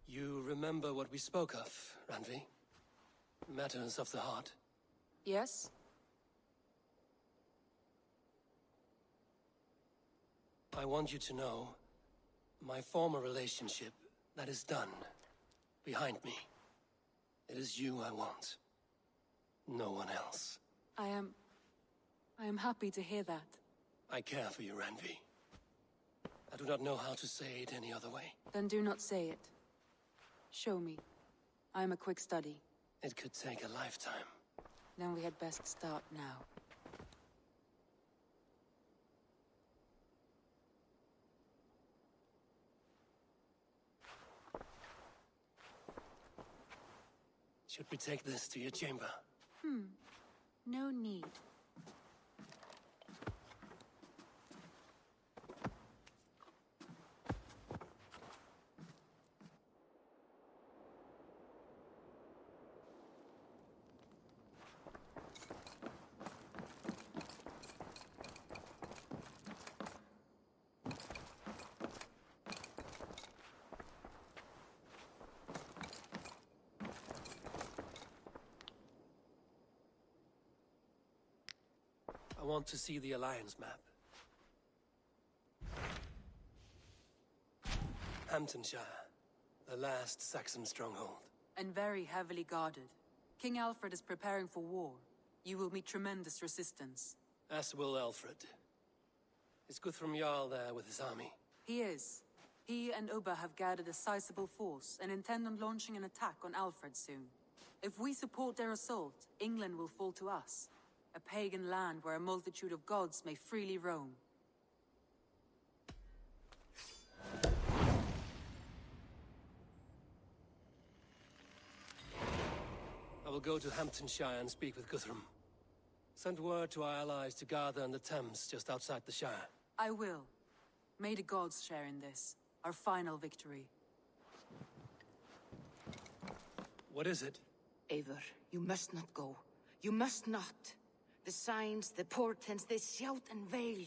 You remember what we spoke of, Randvi? Matters of the heart. Yes? I want you to know, my former relationship, that is done. Behind me. It is you I want. No one else. I am happy to hear that. I care for you, Randvi. I do not know how to say it any other way. Then do not say it. Show me. I am a quick study. It could take a lifetime. Then we had best start now. Should we take this to your chamber? No need. I want to see the Alliance map. Hamtunscire, the last Saxon stronghold. And very heavily guarded. King Aelfred is preparing for war. You will meet tremendous resistance. As will Aelfred. Is Guthrum Jarl there with his army? He is. He and Ubba have gathered a sizable force and intend on launching an attack on Aelfred soon. If we support their assault, England will fall to us. A pagan land where a multitude of gods may freely roam. I will go to Hamtunscire and speak with Guthrum. Send word to our allies to gather in the Thames just outside the Shire. I will. May the gods share in this, our final victory. What is it? Eivor, you must not go. You must not. The signs, the portents, they shout and wail.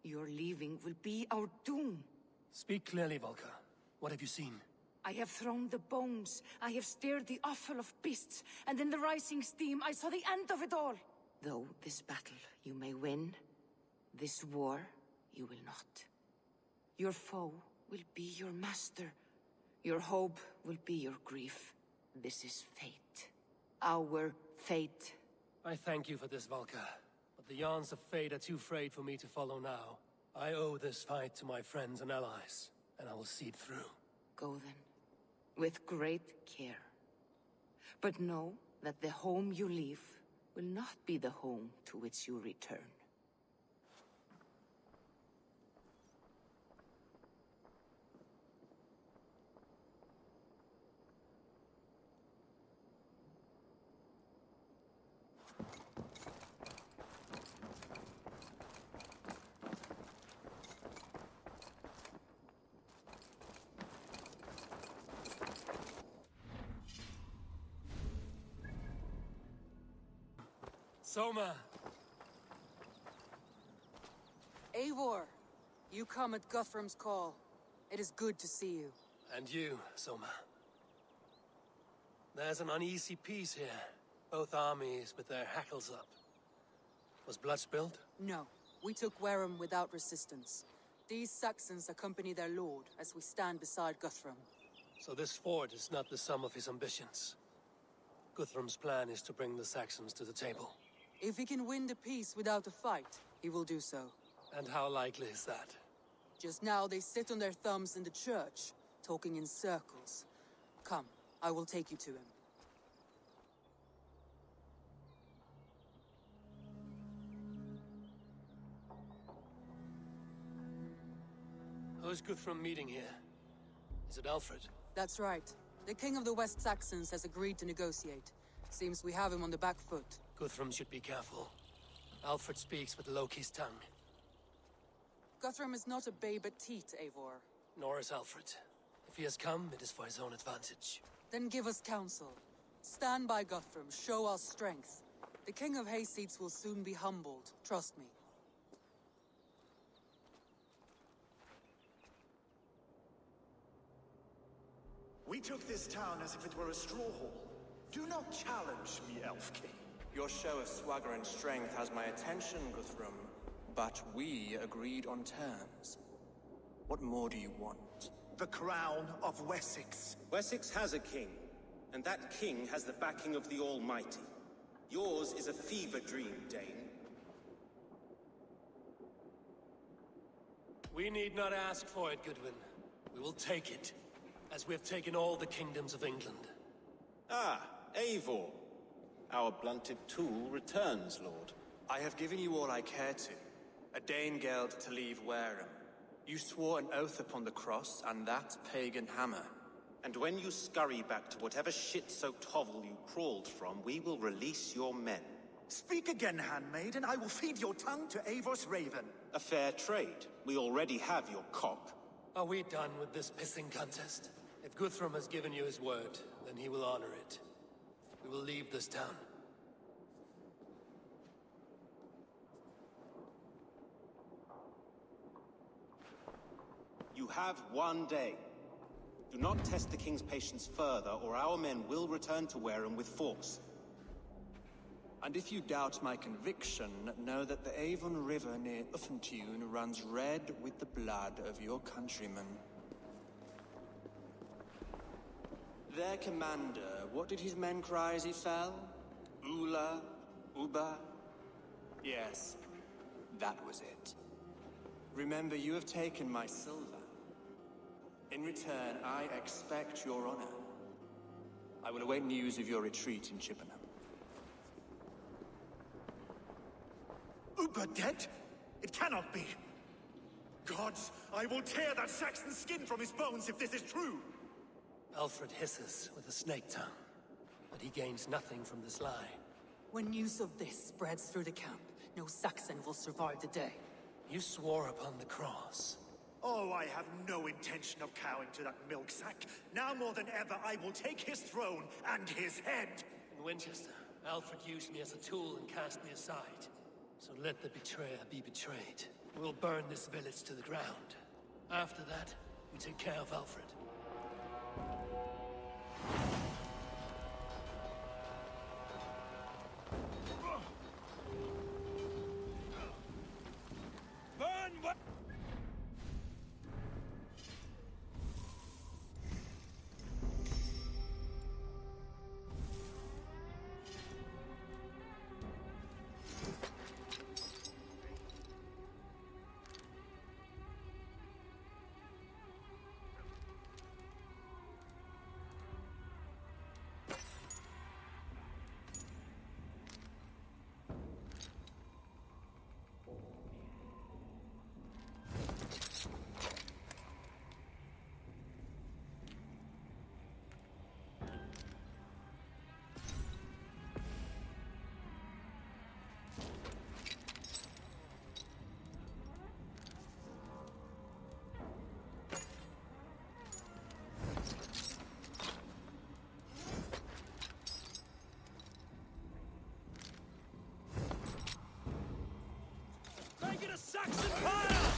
Your leaving will be our doom. Speak clearly, Volker. What have you seen? I have thrown the bones. I have stirred the offal of beasts. And in the rising steam, I saw the end of it all. Though this battle you may win, this war you will not. Your foe will be your master. Your hope will be your grief. This is fate. Our fate. I thank you for this, Volker. But the yarns of fate are too frayed for me to follow now. I owe this fight to my friends and allies, and I will see it through. Go then, with great care. But know that the home you leave will not be the home to which you return. Soma! Eivor, you come at Guthrum's call. It is good to see you. And you, Soma. There's an uneasy peace here. Both armies with their hackles up. Was blood spilled? No, we took Wareham without resistance. These Saxons accompany their lord as we stand beside Guthrum. So this fort is not the sum of his ambitions. Guthrum's plan is to bring the Saxons to the table. If he can win the peace without a fight, he will do so. And how likely is that? Just now they sit on their thumbs in the church, talking in circles. Come, I will take you to him. Who is Guthrum meeting here? Is it Aelfred? That's right. The king of the West Saxons has agreed to negotiate. Seems we have him on the back foot. Guthrum should be careful. Aelfred speaks with Loki's tongue. Guthrum is not a babe at teat, Eivor. Nor is Alfred. If he has come, it is for his own advantage. Then give us counsel. Stand by Guthrum, show our strength. The King of Hayseeds will soon be humbled, trust me. We took this town as if it were a straw hall. Do not challenge me, Elf King. Your show of swagger and strength has my attention, Guthrum. But we agreed on terms. What more do you want? The crown of Wessex. Wessex has a king, and that king has the backing of the Almighty. Yours is a fever dream, Dane. We need not ask for it, Goodwin. We will take it, as we have taken all the kingdoms of England. Ah, Eivor. Our blunted tool returns, Lord. I have given you all I care to. A Danegeld to leave Wareham. You swore an oath upon the cross, and that pagan hammer. And when you scurry back to whatever shit-soaked hovel you crawled from, we will release your men. Speak again, handmaid, and I will feed your tongue to Eivor's raven. A fair trade. We already have your cock. Are we done with this pissing contest? If Guthrum has given you his word, then he will honor it. We will leave this town. You have one day. Do not test the king's patience further, or our men will return to Wareham with force. And if you doubt my conviction, know that the Avon River near Uffentune runs red with the blood of your countrymen. Their commander, what did his men cry as he fell? Ula? Uba? Yes, that was it. Remember, you have taken my silver. In return, I expect your honor. I will await news of your retreat in Chippenham. Uber dead? It cannot be. Gods, I will tear that Saxon skin from his bones if this is true. Alfred hisses with a snake tongue, but he gains nothing from this lie. When news of this spreads through the camp, no Saxon will survive the day. You swore upon the cross. Oh, I have no intention of cowing to that milk sack. Now more than ever, I will take his throne and his head. In Winchester, Alfred used me as a tool and cast me aside. So let the betrayer be betrayed. We'll burn this village to the ground. After that, we take care of Alfred. Burn what? Make it a Saxon fire!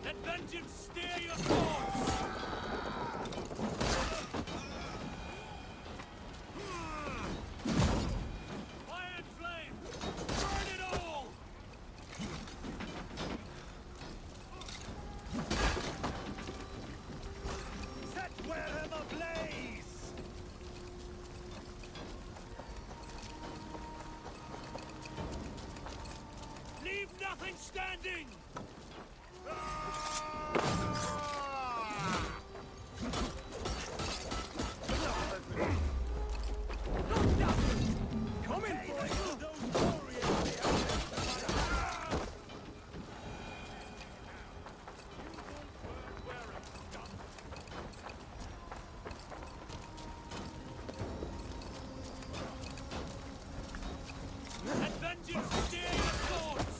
Let vengeance steer your thoughts! Fire and flame! Burn it all! Set Wareham ablaze! Leave nothing standing! Coming for you! Those warriors! Let vengeance steer your thoughts!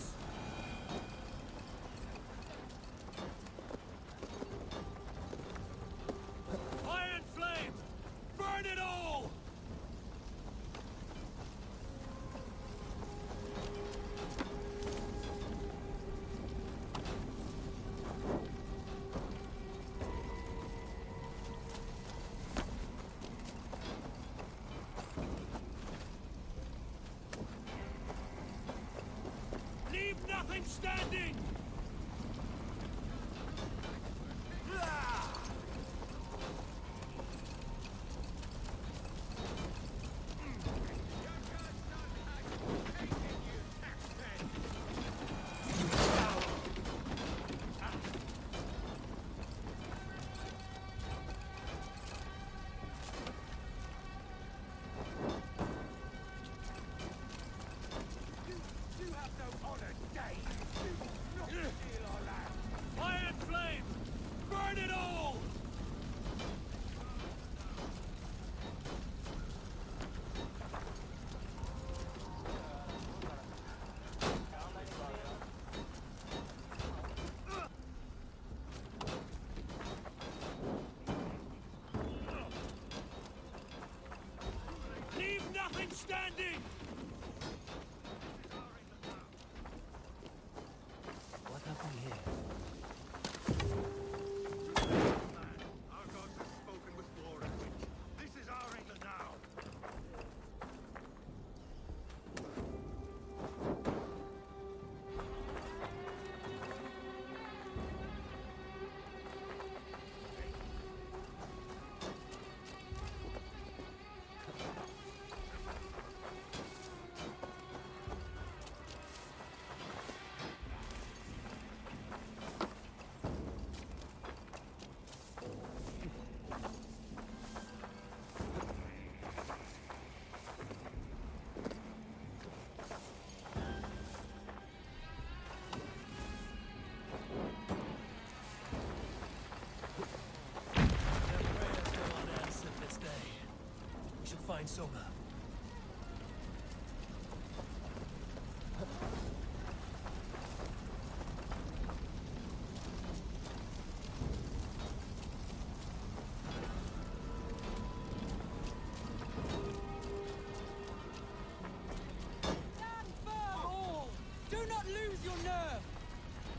your nerve!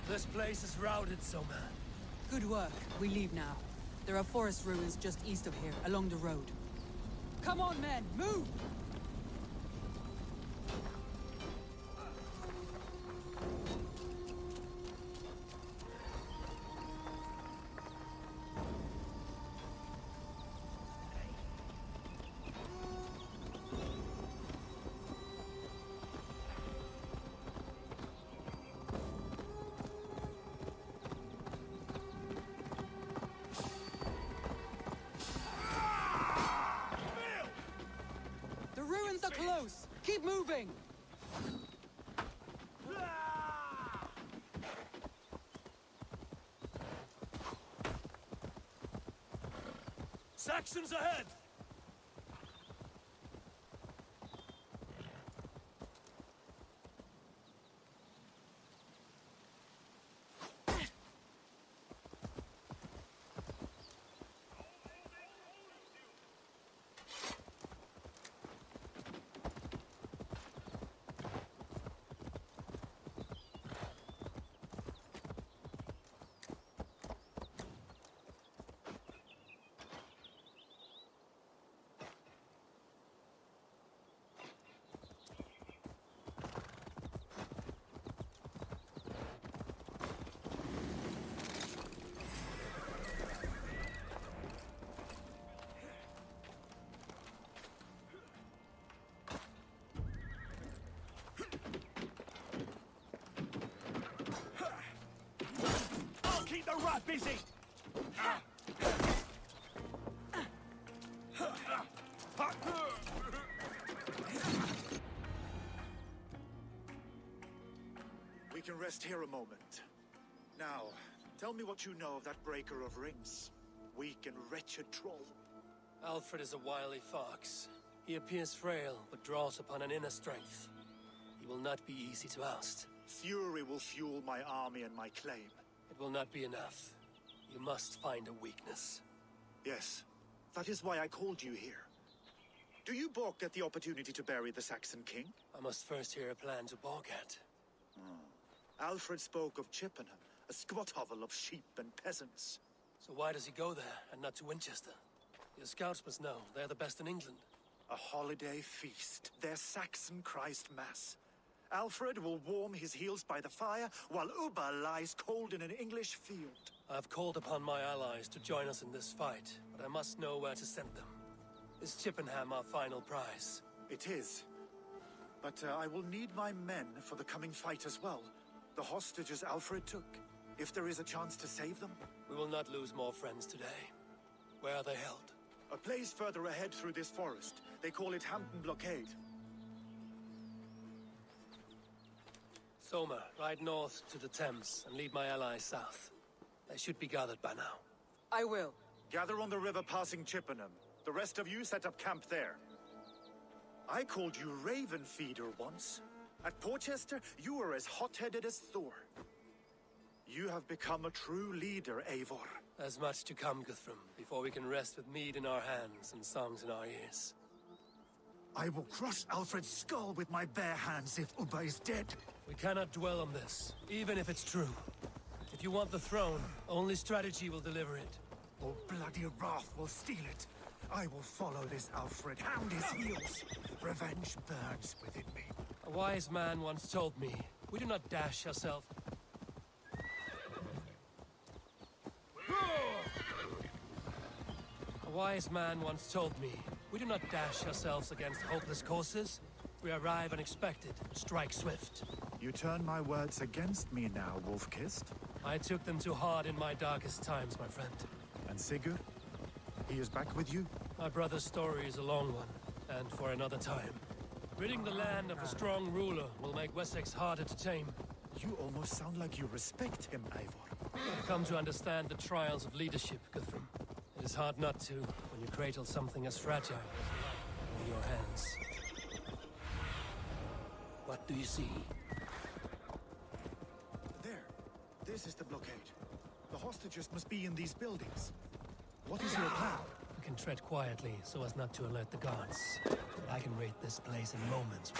This place is routed, Soma. Good work. We leave now. There are forest ruins just east of here, along the road. Come on, men! Move! Close! Keep moving! Saxons ahead! Keep the rat busy! We can rest here a moment. Now, tell me what you know of that breaker of rings. Weak and wretched troll. Aelfred is a wily fox. He appears frail, but draws upon an inner strength. He will not be easy to oust. Fury will fuel my army and my claim. It will not be enough. You must find a weakness. Yes, that is why I called you here. Do you balk at the opportunity to bury the Saxon king? I must first hear a plan to balk at. Aelfred spoke of Chippenham, a squat hovel of sheep and peasants. So why does he go there, and not to Winchester? Your scouts must know, they're the best in England. A holiday feast, their Saxon Christ Mass. Aelfred will warm his heels by the fire, while Ubba lies cold in an English field. I've called upon my allies to join us in this fight, but I must know where to send them. Is Chippenham our final prize? It is. But I will need my men for the coming fight as well. The hostages Aelfred took. If there is a chance to save them. We will not lose more friends today. Where are they held? A place further ahead through this forest. They call it Hampton Blockade. Soma, ride north to the Thames and lead my allies south. They should be gathered by now. I will. Gather on the river passing Chippenham. The rest of you set up camp there. I called you Raven Feeder once. At Porchester, you were as hot-headed as Thor. You have become a true leader, Eivor. There's much to come, Guthrum, before we can rest with mead in our hands and songs in our ears. I will crush Aelfred's skull with my bare hands if Ubba is dead. We cannot dwell on this, even if it's true. If you want the throne, only strategy will deliver it. Or bloody wrath will steal it. I will follow this Aelfred, hound his heels. Revenge burns within me. A wise man once told me, we do not dash ourselves. A wise man once told me, we do not dash ourselves against hopeless courses. We arrive unexpected, strike swift. You turn my words against me now, Wolf-Kissed. I took them too hard in my darkest times, my friend. And Sigurd? He is back with you? My brother's story is a long one, and for another time. Ridding the land of a strong ruler will make Wessex harder to tame. You almost sound like you respect him, Eivor. I've come to understand the trials of leadership, Guthrum. It is hard not to, when you cradle something as fragile in your hands. What do you see? There. This is the blockade. The hostages must be in these buildings. What is your plan? We can tread quietly so as not to alert the guards. I can raid this place in moments.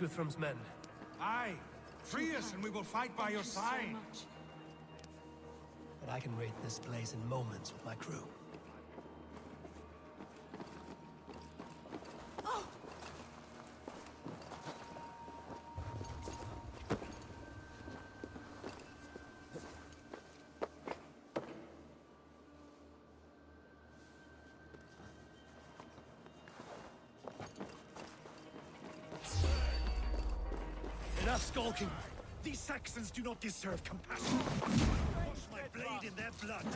Guthrum's men? Aye. Free us and we will fight by your side. But I can raid this place in moments with my crew. Enough skulking! These Saxons do not deserve compassion. Wash my blade in their blood.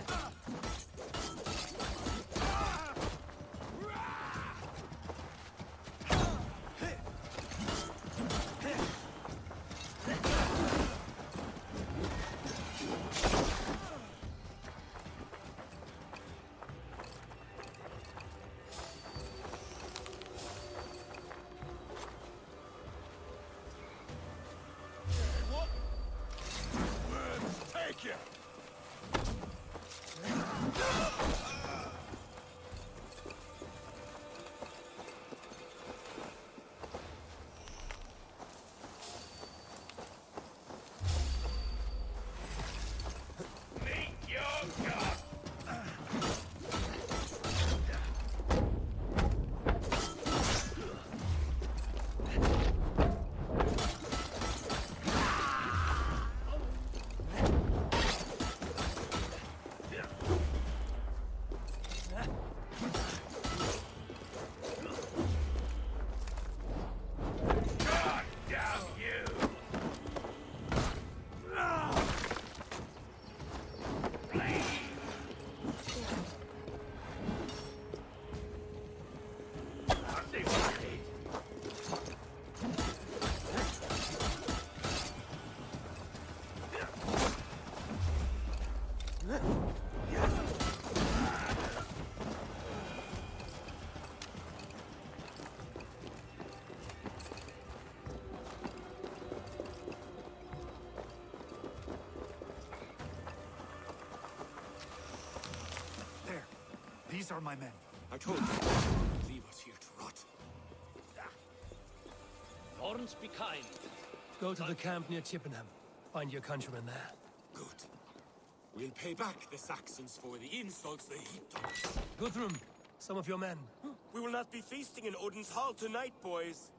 These are my men. I told you, leave us here to rot. Lawrence, be kind. Go to the camp near Chippenham. Find your countrymen there. Good. We'll pay back the Saxons for the insults they heaped on us. Guthrum, some of your men. We will not be feasting in Odin's hall tonight, boys.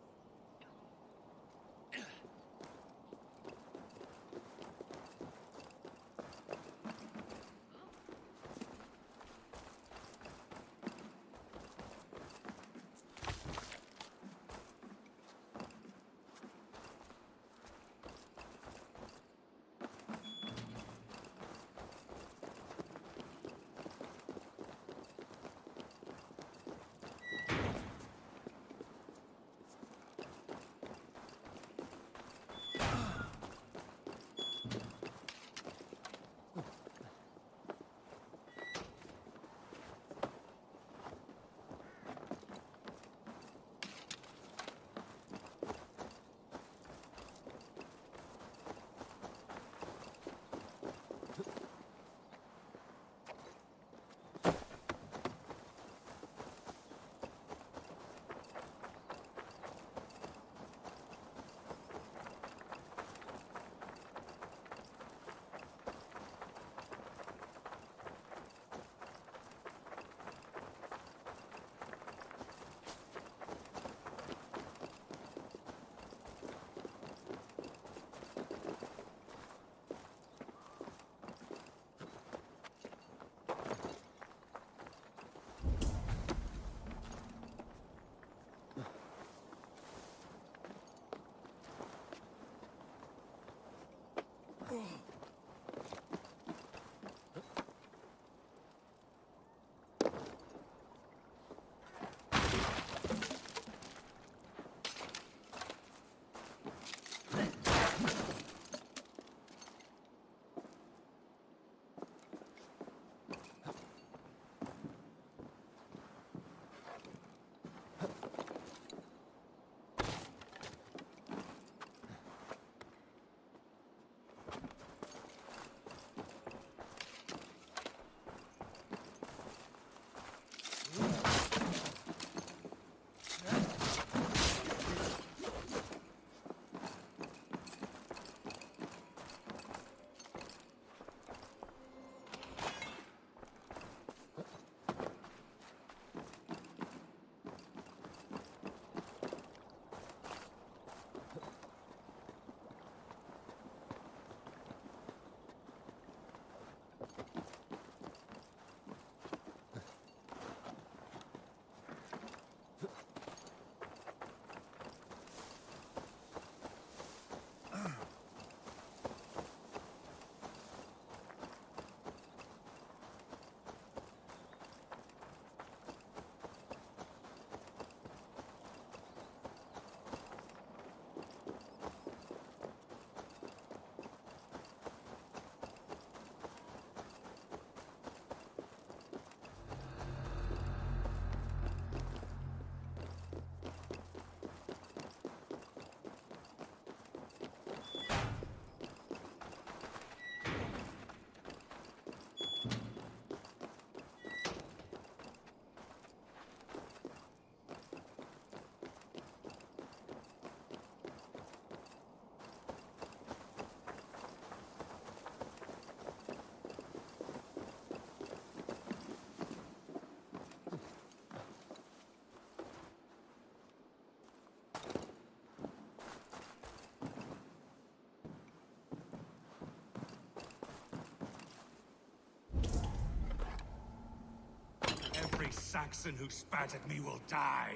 Saxon who spat at me will die.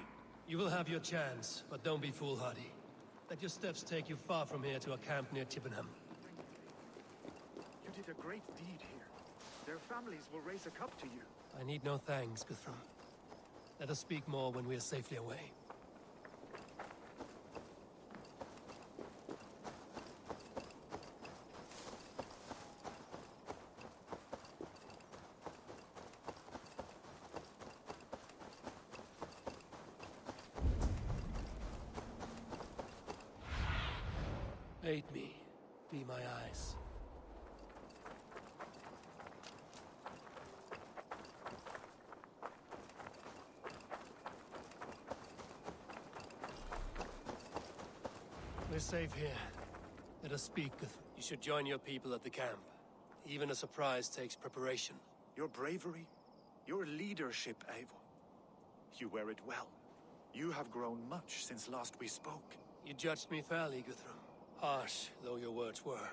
You will have your chance, but don't be foolhardy. Let your steps take you far from here to a camp near Chippenham. You did a great deed here. Their families will raise a cup to you. I need no thanks, Guthrum. Let us speak more when we are safely away. Aid me. Be my eyes. We're safe here. Let us speak. You should join your people at the camp. Even a surprise takes preparation. Your bravery, your leadership, Eivor. You wear it well. You have grown much since last we spoke. You judged me fairly, Guthrum. Harsh though your words were.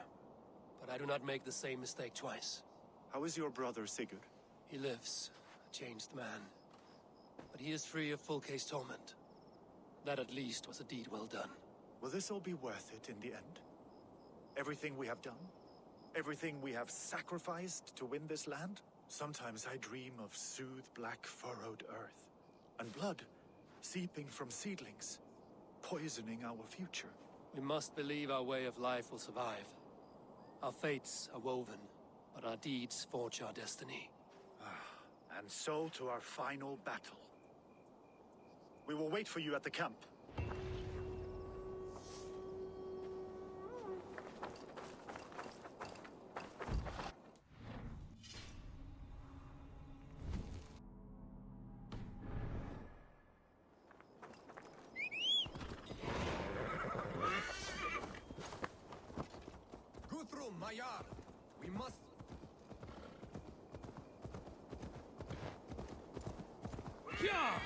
But I do not make the same mistake twice. How is your brother Sigurd? He lives, a changed man. But he is free of full case torment. That at least was a deed well done. Will this all be worth it in the end? Everything we have done? Everything we have sacrificed to win this land? Sometimes I dream of soothed black furrowed earth. And blood seeping from seedlings, poisoning our future. We must believe our way of life will survive. Our fates are woven, but our deeds forge our destiny. And so to our final battle. We will wait for you at the camp. Guthrum, my Jarl, we must... Yeah!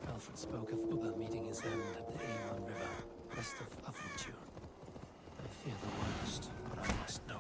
Aelfred spoke of Ubba meeting his end at the Eivor River, west of Hamtunscire. I fear the worst, but I must know.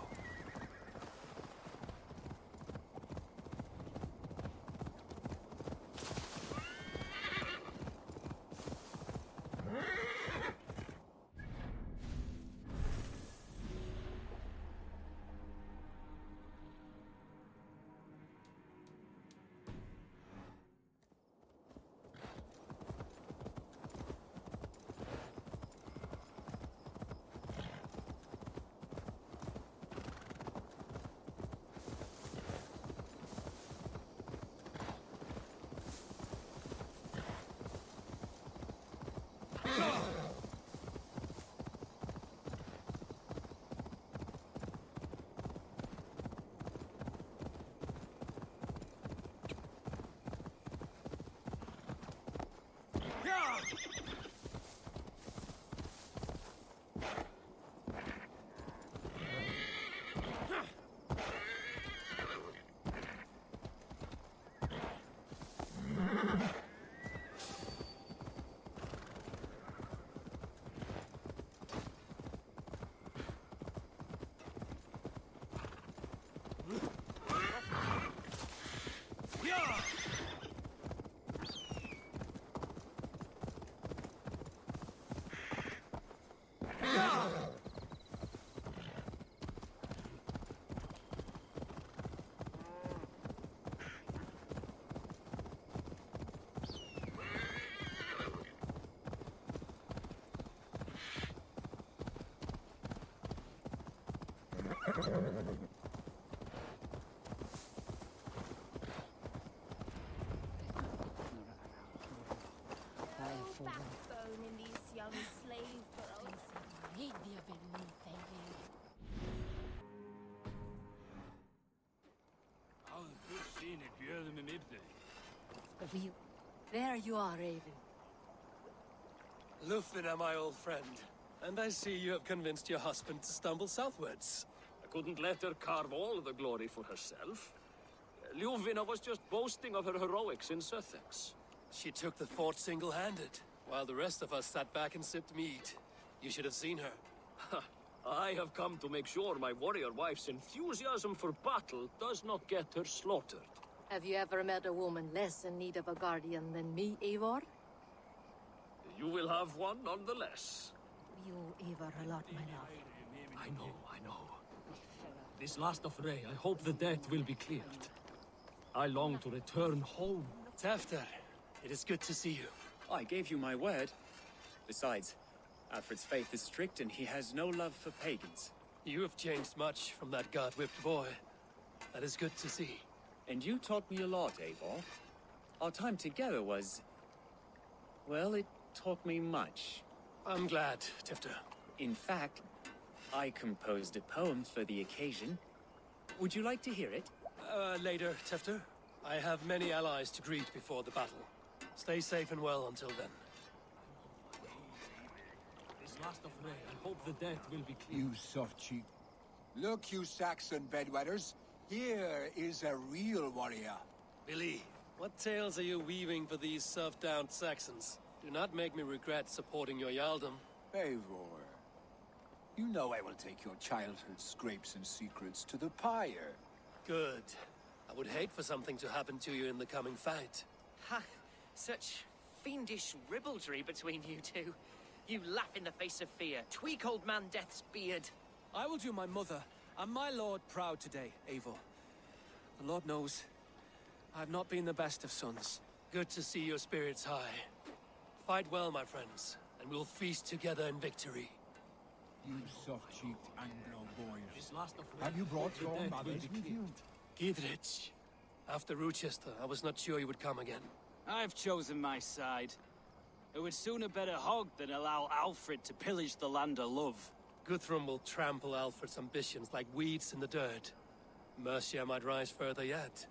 Backbone in these young slave girls. There you are, Raven. Lufina, my old friend. And I see you have convinced your husband to stumble southwards. I couldn't let her carve all the glory for herself. Ljuvina was just boasting of her heroics in Sussex. She took the fort single-handed, while the rest of us sat back and sipped mead. You should have seen her. I have come to make sure my warrior wife's enthusiasm for battle does not get her slaughtered. Have you ever met a woman less in need of a guardian than me, Eivor? You will have one nonetheless. You owe Eivor a lot, my love. I know. This last affray, I hope the debt will be cleared. I long to return home. Tefter, it is good to see you. I gave you my word. Besides, Alfred's faith is strict and he has no love for pagans. You have changed much from that god-whipped boy. That is good to see. And you taught me a lot, Eivor. Our time together was... well, it taught me much. I'm glad, Tefter. In fact, I composed a poem for the occasion. Would you like to hear it? Later, Tefter. I have many allies to greet before the battle. Stay safe and well until then. This last affray, I hope the debt will be cleared. You soft cheek. Look, you Saxon bedwetters. Here is a real warrior. Billy, what tales are you weaving for these soft-down Saxons? Do not make me regret supporting your Jarldom. Eivor, you know I will take your childhood scrapes and secrets to the pyre. Good. I would hate for something to happen to you in the coming fight. Ha! Such fiendish ribaldry between you two. You laugh in the face of fear, tweak old man Death's beard. I will do my mother and my lord proud today, Eivor. The Lord knows, I have not been the best of sons. Good to see your spirits high. Fight well, my friends, and we'll feast together in victory. You soft-cheeked Anglo boys. This last affray, Have you brought I hope the your debt will mothers be with you? cleared. Gidrich. After Rochester, I was not sure you would come again. I've chosen my side. It would sooner bet a hog than allow Alfred to pillage the land of love. Guthrum will trample Alfred's ambitions like weeds in the dirt. Mercia might rise further yet.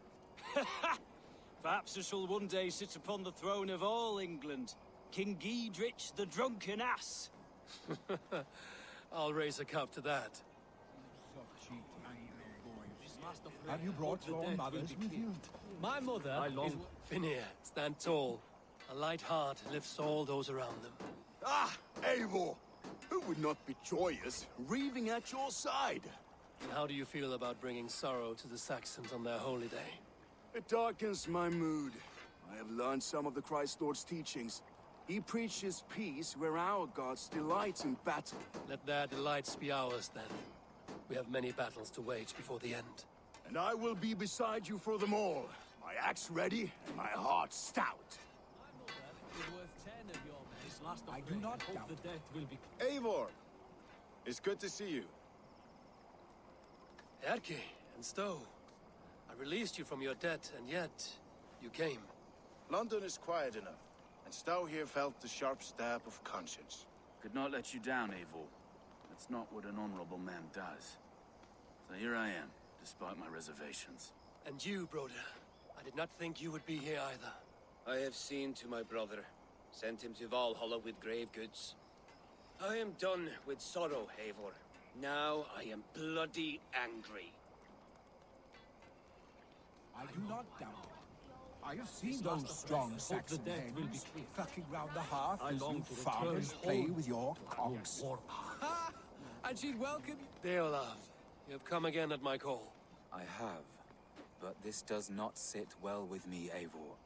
Perhaps I shall one day sit upon the throne of all England. King Guthrum the drunken ass. I'll raise a cup to that. Soft-cheeked Anglo boys. Have you brought your mothers with you? My mother I long... Finir, stand tall. A light heart lifts all those around them. Ah, Eivor! Who would not be joyous, raving at your side? And how do you feel about bringing sorrow to the Saxons on their holy day? It darkens my mood. I have learned some of the Christ Lord's teachings. He preaches peace where our gods delight in battle. Let their delights be ours, then. We have many battles to wage before the end. And I will be beside you for them all. My axe ready and my heart stout. My mother is worth 10 of your men. This last I affray, do not hope doubt. the debt will be... Eivor! It's good to see you. Erke and Stowe. I released you from your debt, and yet you came. London is quiet enough, and Stowe here felt the sharp stab of conscience. Could not let you down, Eivor. That's not what an honorable man does. So here I am, despite my reservations. And you, Broder. I did not think you would be here either. I have seen to my brother, sent him to Valhalla with grave goods. I am done with sorrow, Eivor. Now I am bloody angry. I do not doubt it. I have seen those strong Saxon hens clucking round the hearth as you farmers play with your cocks. Ha! And she'd welcome you. Deolaf, you have come again at my call. I have, but this does not sit well with me, Eivor.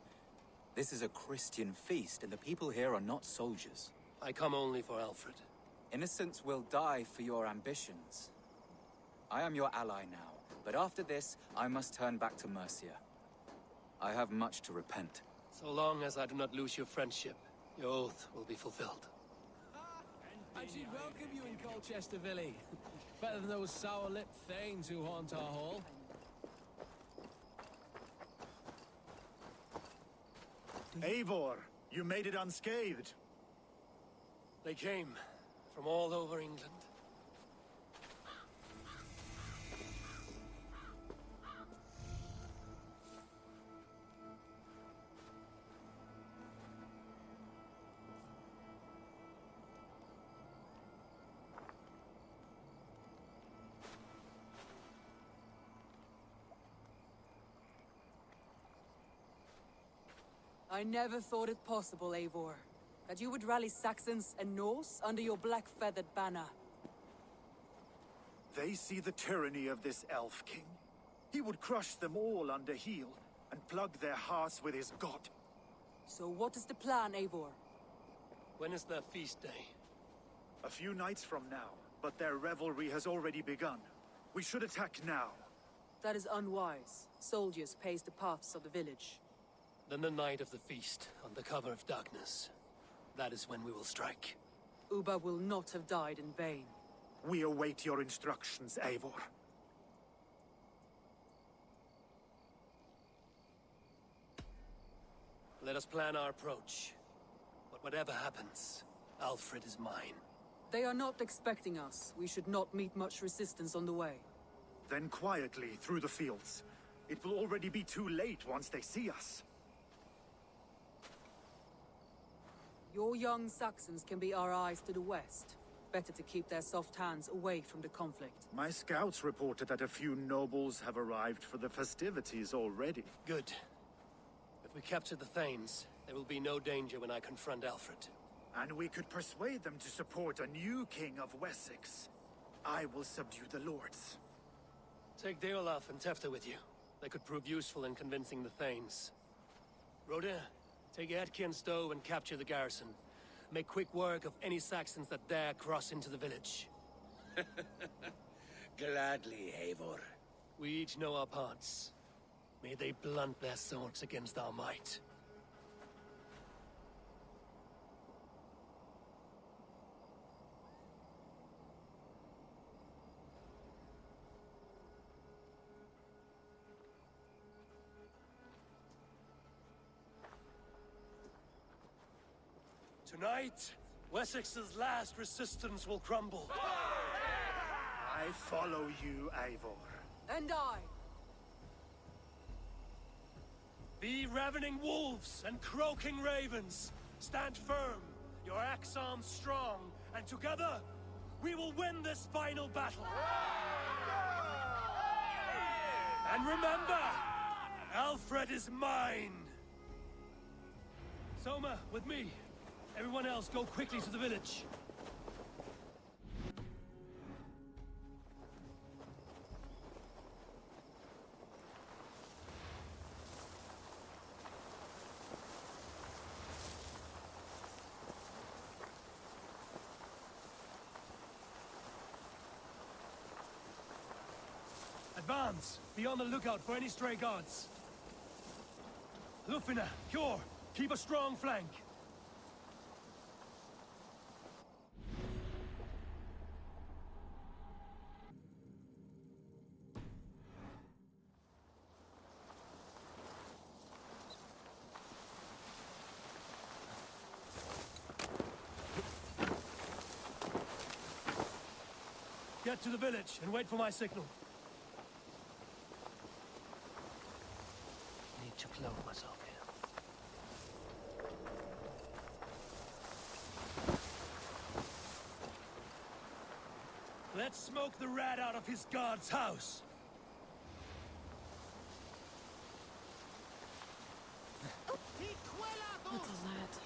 This is a Christian feast, and the people here are not soldiers. I come only for Alfred. Innocents will die for your ambitions. I am your ally now, but after this, I must turn back to Mercia. I have much to repent. So long as I do not lose your friendship, your oath will be fulfilled. And she'd welcome you in Colchester, Billy. Better than those sour-lipped thanes who haunt our hall. Eivor, you made it unscathed. They came from all over England. I never thought it possible, Eivor, that you would rally Saxons and Norse under your black-feathered banner. They see the tyranny of this elf king. He would crush them all under heel and plug their hearts with his god. So what is the plan, Eivor? When is their feast day? A few nights from now, but their revelry has already begun. We should attack now. That is unwise. Soldiers pace the paths of the village. Then the night of the feast, under cover of darkness. That is when we will strike. Ubba will not have died in vain. We await your instructions, Eivor. Let us plan our approach. But whatever happens, Aelfred is mine. They are not expecting us. We should not meet much resistance on the way. Then quietly through the fields. It will already be too late once they see us. Your young Saxons can be our eyes to the west. Better to keep their soft hands away from the conflict. My scouts reported that a few nobles have arrived for the festivities already. Good. If we capture the Thanes, there will be no danger when I confront Aelfred. And we could persuade them to support a new king of Wessex. I will subdue the lords. Take Deolaf and Tefta with you. They could prove useful in convincing the Thanes. Rhoda, take Edki and Stowe and capture the garrison. Make quick work of any Saxons that dare cross into the village. Gladly, Eivor. We each know our parts. May they blunt their swords against our might. Tonight, Wessex's last resistance will crumble. I follow you, Eivor. And I. Be ravening wolves and croaking ravens. Stand firm, your axe arms strong, and together, we will win this final battle. And remember, Aelfred is mine. Soma, with me. Everyone else, go quickly to the village. Advance! Be on the lookout for any stray guards. Lufina, Kjor, keep a strong flank. Get to the village and wait for my signal. Need to clone myself here. Let's smoke the rat out of his guard's house. What is that?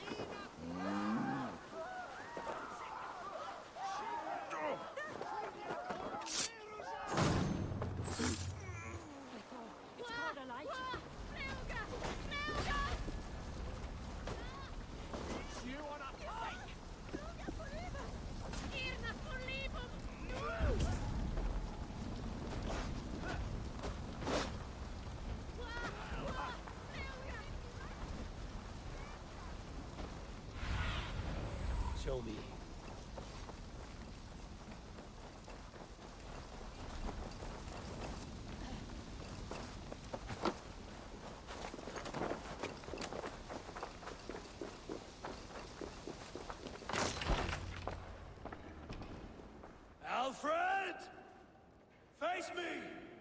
Show me. Aelfred! Face me,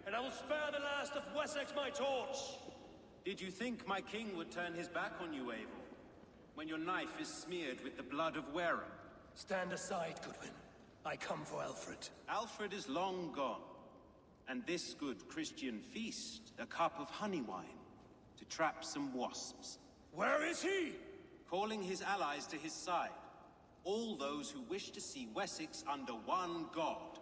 and I will spare the last of Wessex my torch! Did you think my king would turn his back on you, Eivor? When your knife is smeared with the blood of Wareham? Stand aside, Goodwin. I come for Aelfred. Alfred is long gone. And this good Christian feast, a cup of honey wine, to trap some wasps. Where is he? Calling his allies to his side. All those who wish to see Wessex under one god.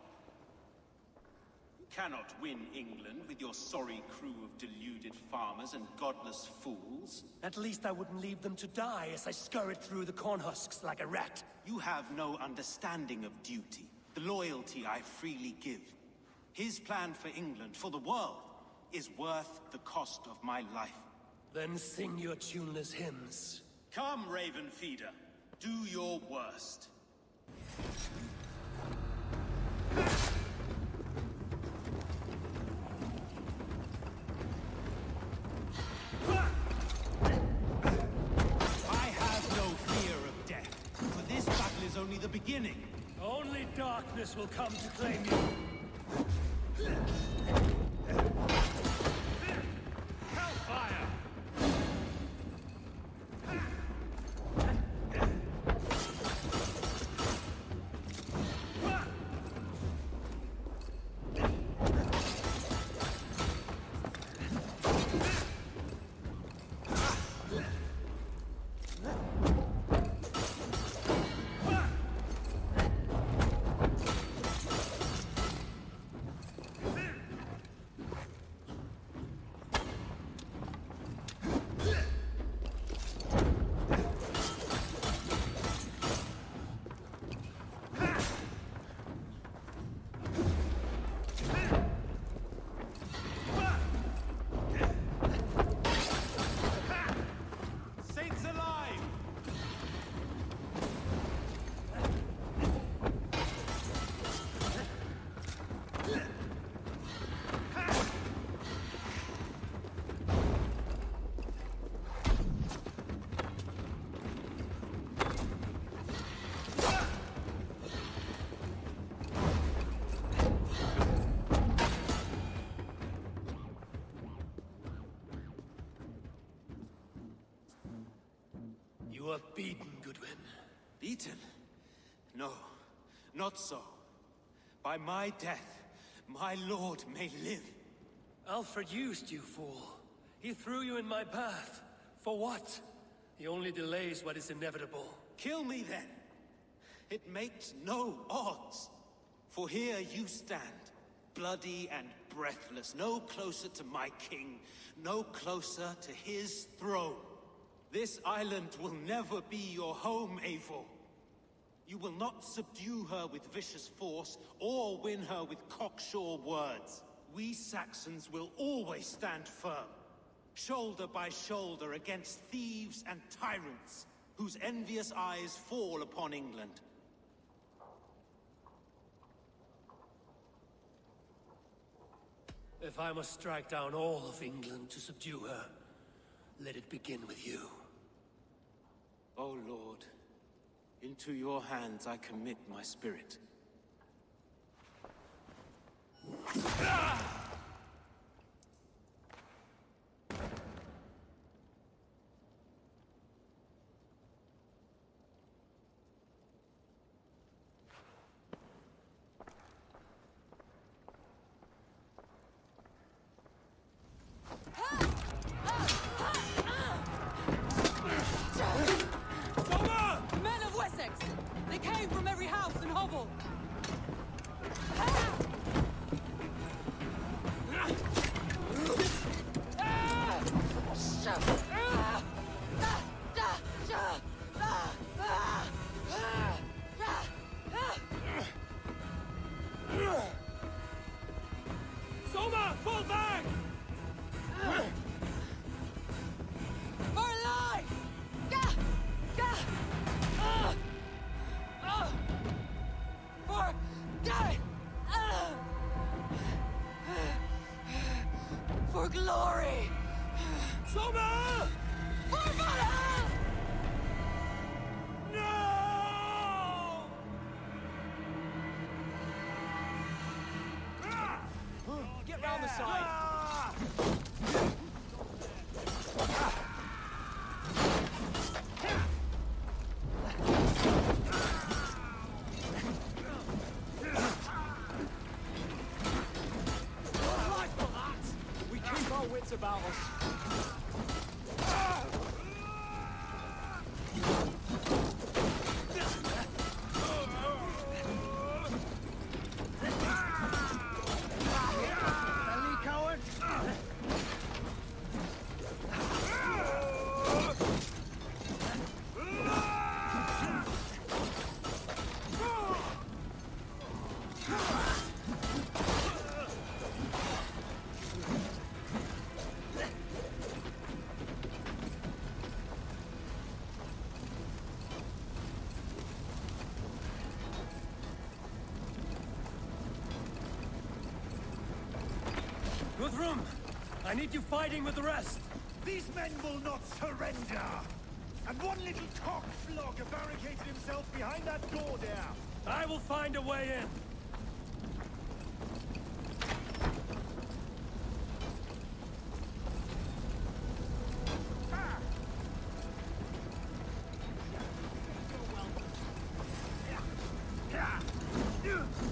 You cannot win England with your sorry crew of deluded farmers and godless fools. At least I wouldn't leave them to die as I scurried through the corn husks like a rat. You have no understanding of duty, the loyalty I freely give. His plan for England, for the world, is worth the cost of my life. Then sing your tuneless hymns. Come, Raven Feeder. Do your worst. I have no fear of death, for this battle is only the beginning. Only darkness will come to claim you. Hellfire! You are beaten, Goodwin. Beaten? No, not so. By my death, my lord may live. Alfred used you, fool. He threw you in my path. For what? He only delays what is inevitable. Kill me then. It makes no odds. For here you stand, bloody and breathless, no closer to my king, no closer to his throne. This island will never be your home, Eivor. You will not subdue her with vicious force, or win her with cocksure words. We Saxons will always stand firm, shoulder by shoulder against thieves and tyrants, whose envious eyes fall upon England. If I must strike down all of England to subdue her, let it begin with you. O Lord, into your hands I commit my spirit. Men of Wessex! They came from every house and hovel! Soma, fall back! For life! For death! For glory! Soma! For Valhalla! No! Get round the side! We keep our wits about us. Guthrum! I need you fighting with the rest! These men will not surrender! And one little cockflogger barricaded himself behind that door there! I will find a way in!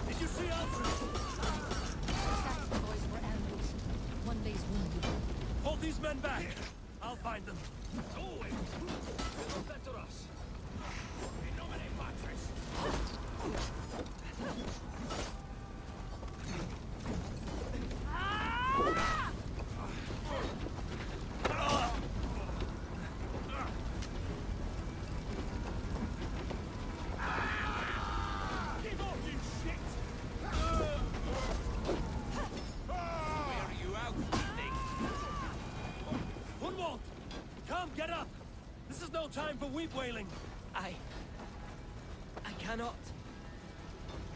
Did you see Aelfred? Saxon boys were ambushed. One day's wounded. Hold these men back! I'll find them. Get up! This is no time for weep wailing! I cannot.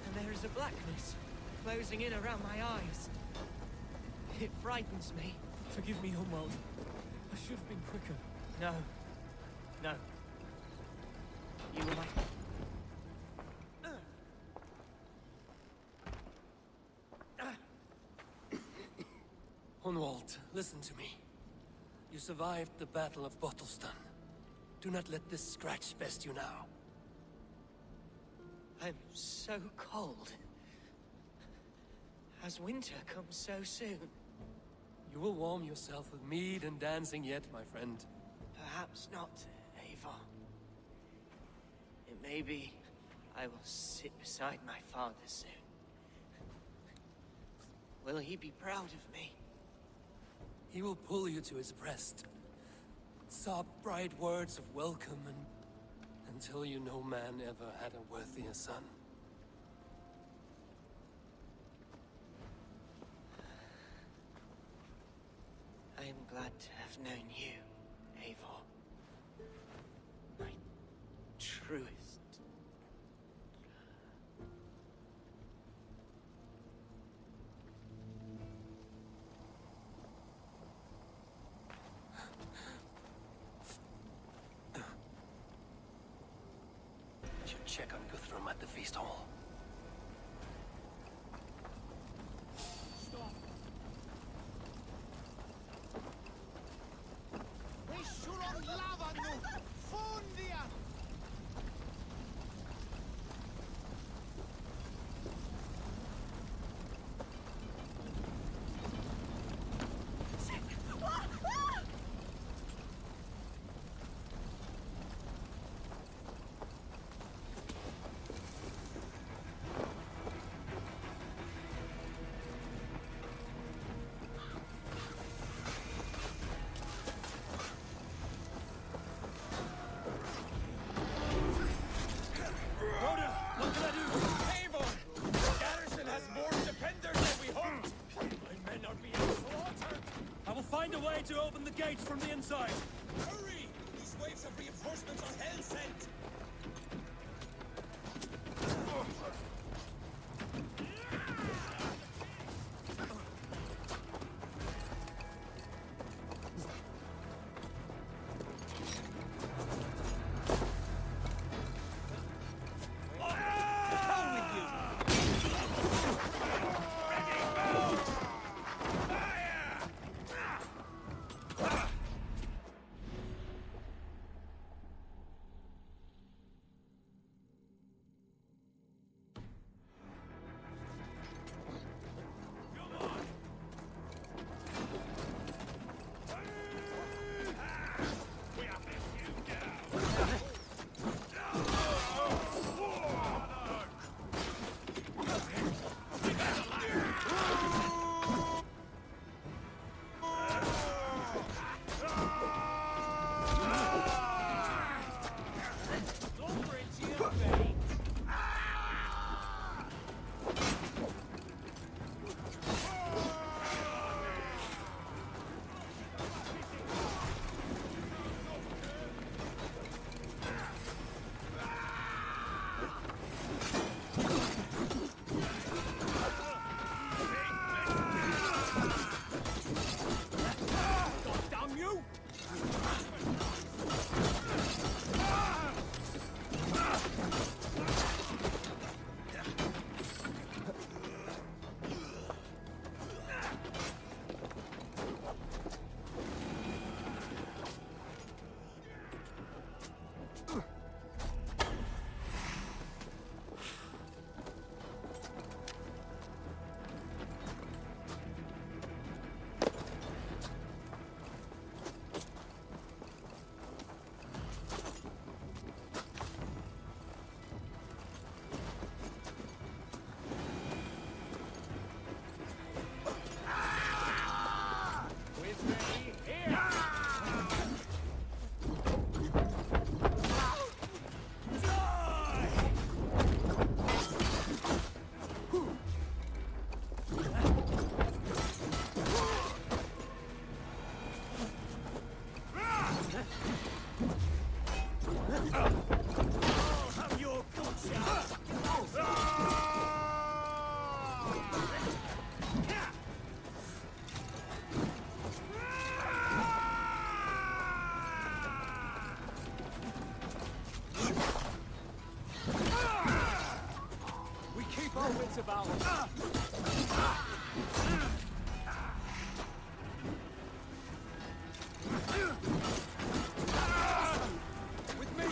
And there is a blackness closing in around my eyes. It frightens me. Forgive me, Humwald. I should have been quicker. No. No. You were my... Hunwald, listen to me. You survived the Battle of Bottleston. Do not let this scratch best you now. I'm so cold. Has winter come so soon? You will warm yourself with mead and dancing yet, my friend. Perhaps not, Eivor. It may be I will sit beside my father soon. Will he be proud of me? He will pull you to his breast. Sob bright words of welcome until you no man ever had a worthier son. I am glad to have known you, Eivor. My truest. Should check on Guthrum at the feast hall. Have your good shot. We keep our wits about us. With me!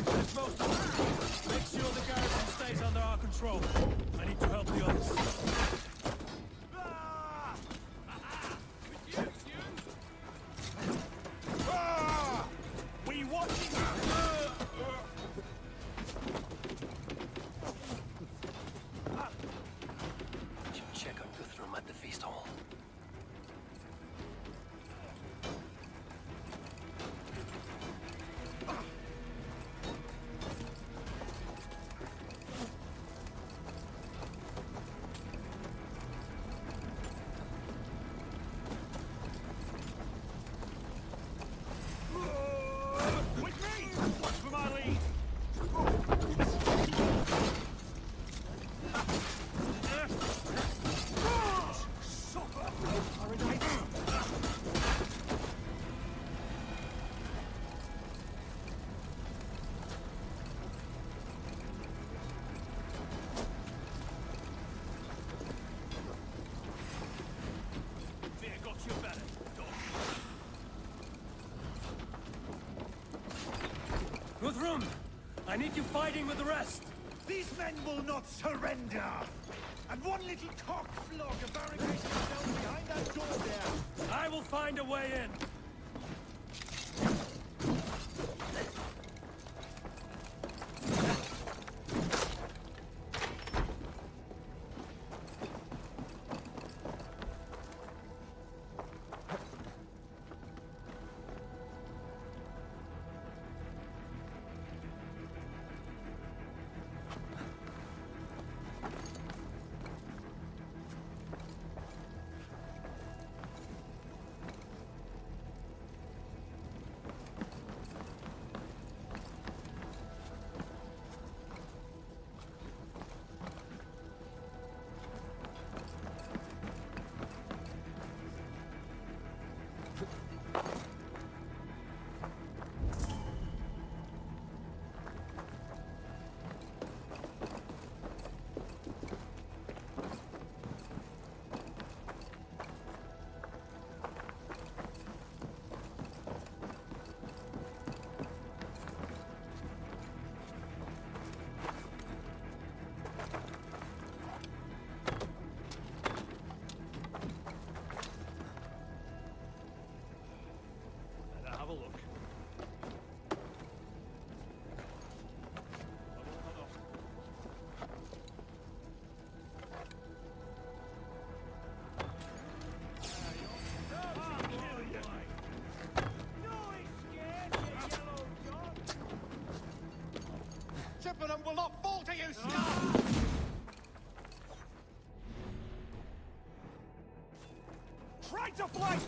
That's most of it. Make sure the garrison stays under our control. I need to help the others. We watching Check on Guthrum at the feast hall. with me! Watch for my lead! Fear got you better, dog. Guthrum! I need you fighting with the rest! These men will not surrender! And one little cock flog barricades himself behind that door there! I will find a way in! Have a look. Chippenham will not fall to you, Scar! Try to flank!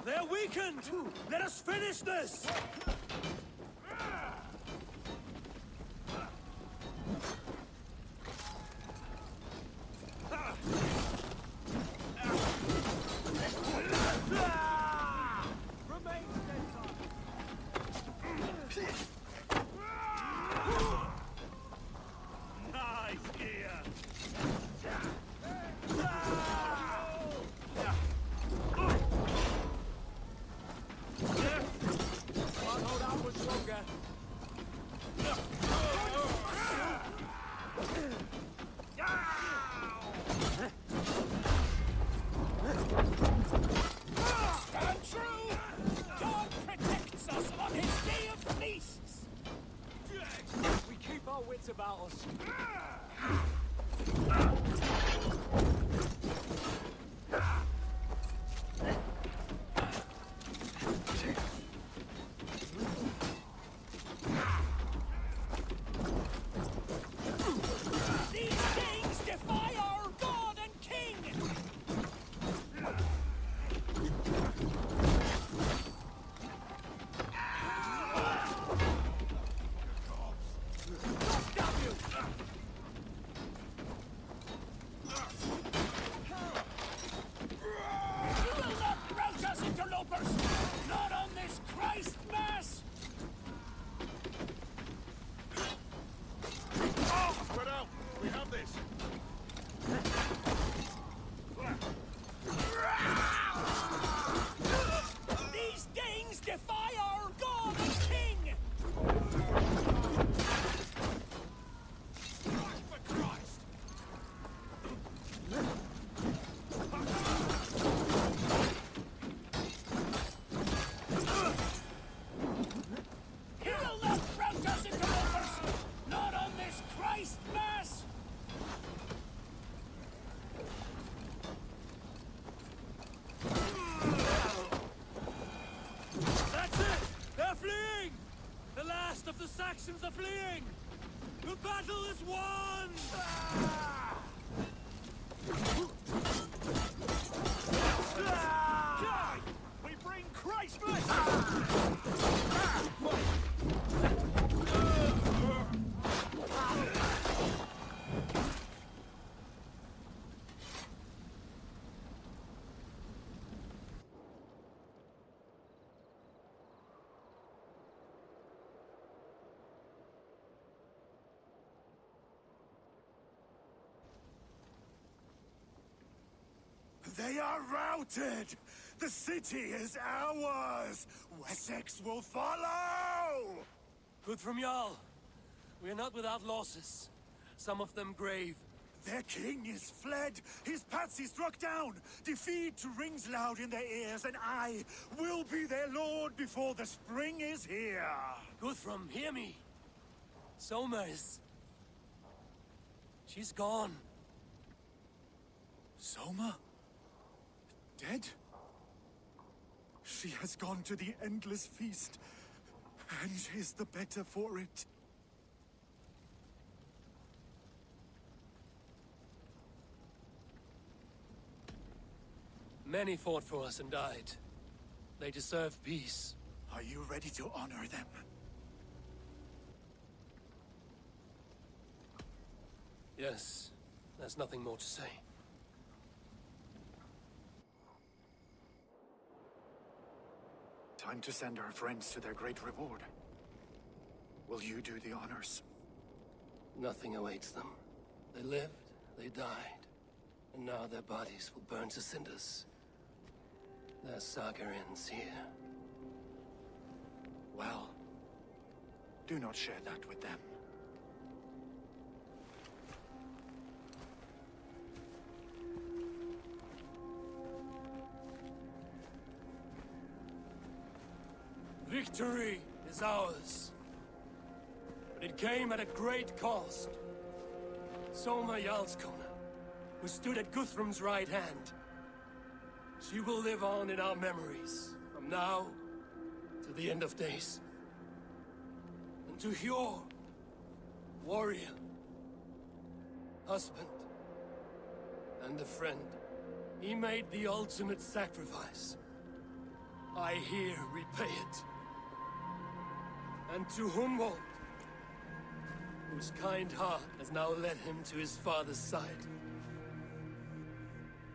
They're weakened! Let us finish this! Remain steadfast! wits about us. These things defy our god and king! You will not rout us, interlopers! Not on this Christ Mass! Spread out! We have this! These Danes defy our god and king! For Christ! You will not rout us, interlopers! Not on this Christ Mass! That's it! They're fleeing! The last of the Saxons are fleeing! The battle is won! Die! We bring Christ blessing! They are routed! The city is ours! Wessex will follow! Guthrum Jarl, we are not without losses. Some of them grave. Their king is fled! His patsy struck down! Defeat rings loud in their ears, and I will be their lord before the spring is here! Guthrum, hear me. Soma is... she's gone. Soma? Dead? She has gone to the endless feast, and is the better for it. Many fought for us and died. They deserve peace. Are you ready to honor them? Yes, there's nothing more to say. Time to send our friends to their great reward. Will you do the honors? Nothing awaits them. They lived, they died, and now their bodies will burn to cinders. Their saga ends here. Well, do not share that with them. Victory is ours. But it came at a great cost. Soma Jarlskona, who stood at Guthrum's right hand. She will live on in our memories, from now to the end of days. And to Hjor, warrior, husband, and a friend, he made the ultimate sacrifice. I here repay it. And to Humboldt, whose kind heart has now led him to his father's side.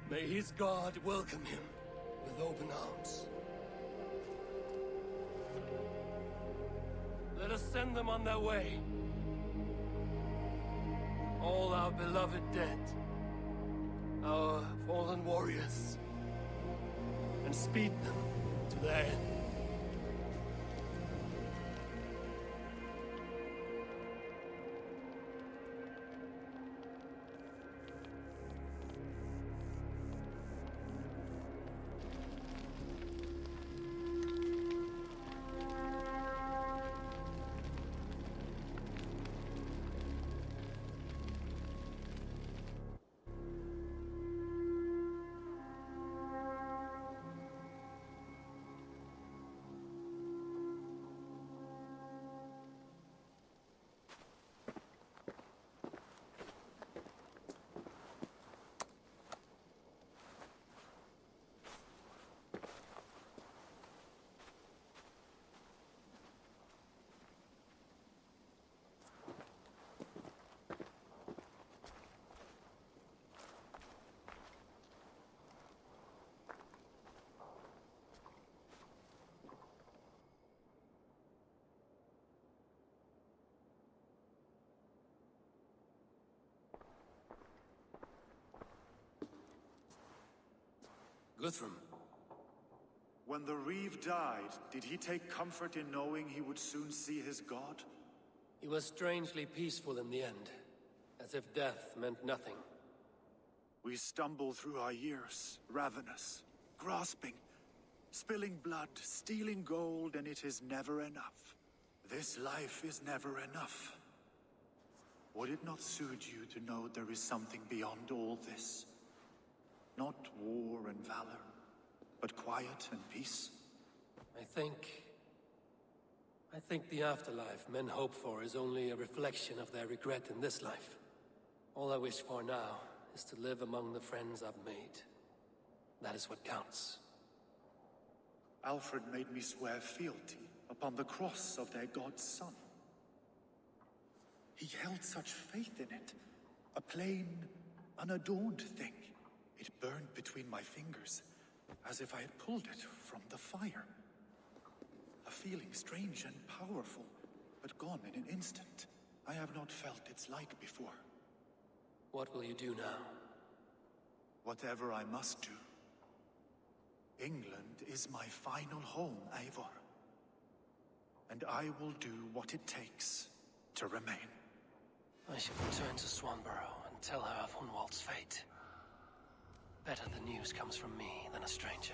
May his God welcome him with open arms. Let us send them on their way. All our beloved dead, our fallen warriors, and speed them to their end. Guthrum. When the Reeve died, did he take comfort in knowing he would soon see his god? He was strangely peaceful in the end, as if death meant nothing. We stumble through our years, ravenous, grasping, spilling blood, stealing gold, and it is never enough. This life is never enough. Would it not suit you to know there is something beyond all this? Not war and valor, but quiet and peace? I think the afterlife men hope for is only a reflection of their regret in this life. All I wish for now is to live among the friends I've made. That is what counts. Alfred made me swear fealty upon the cross of their god's son. He held such faith in it, a plain, unadorned thing. It burned between my fingers, as if I had pulled it from the fire. A feeling strange and powerful, but gone in an instant. I have not felt its like before. What will you do now? Whatever I must do. England is my final home, Eivor. And I will do what it takes to remain. I should return to Swanborough and tell her of Hunwald's fate. Better the news comes from me than a stranger.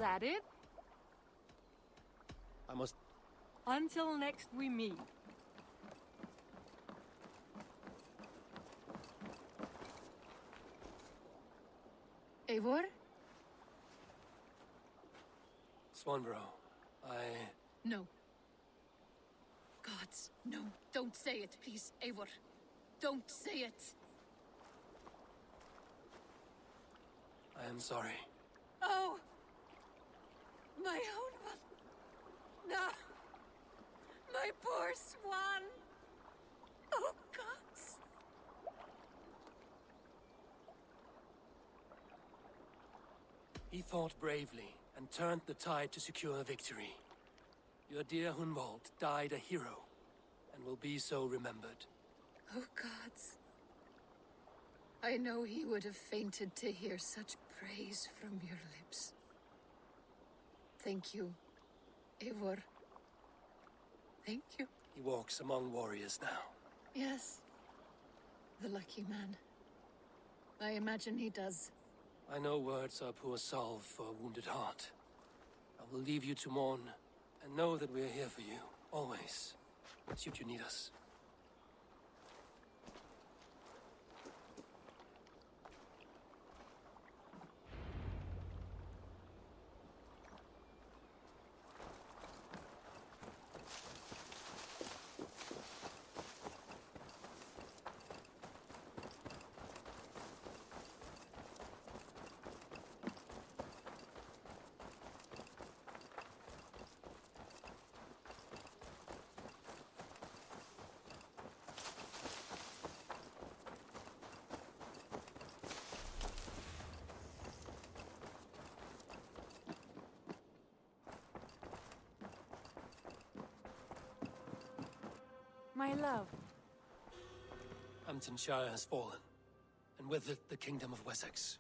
That it? I must... Until next we meet. Eivor? Swanborough, No. Gods, no. Don't say it, please, Eivor. Don't say it. I am sorry. Oh! My own one. No! My poor swan! Oh, gods! He fought bravely and turned the tide to secure victory. Your dear Hunwald died a hero, and will be so remembered. Oh, gods. I know he would have fainted to hear such praise from your lips. Thank you, Eivor. Thank you. He walks among warriors now. Yes. The lucky man. I imagine he does. I know words are poor salve for a wounded heart. I will leave you to mourn, and know that we are here for you, always, should you need us. My love. Hamtunscire has fallen, and with it the kingdom of Wessex.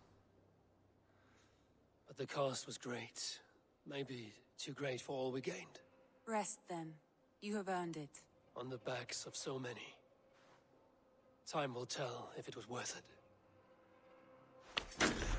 But the cost was great. Maybe too great for all we gained. Rest then. You have earned it. On the backs of so many. Time will tell if it was worth it.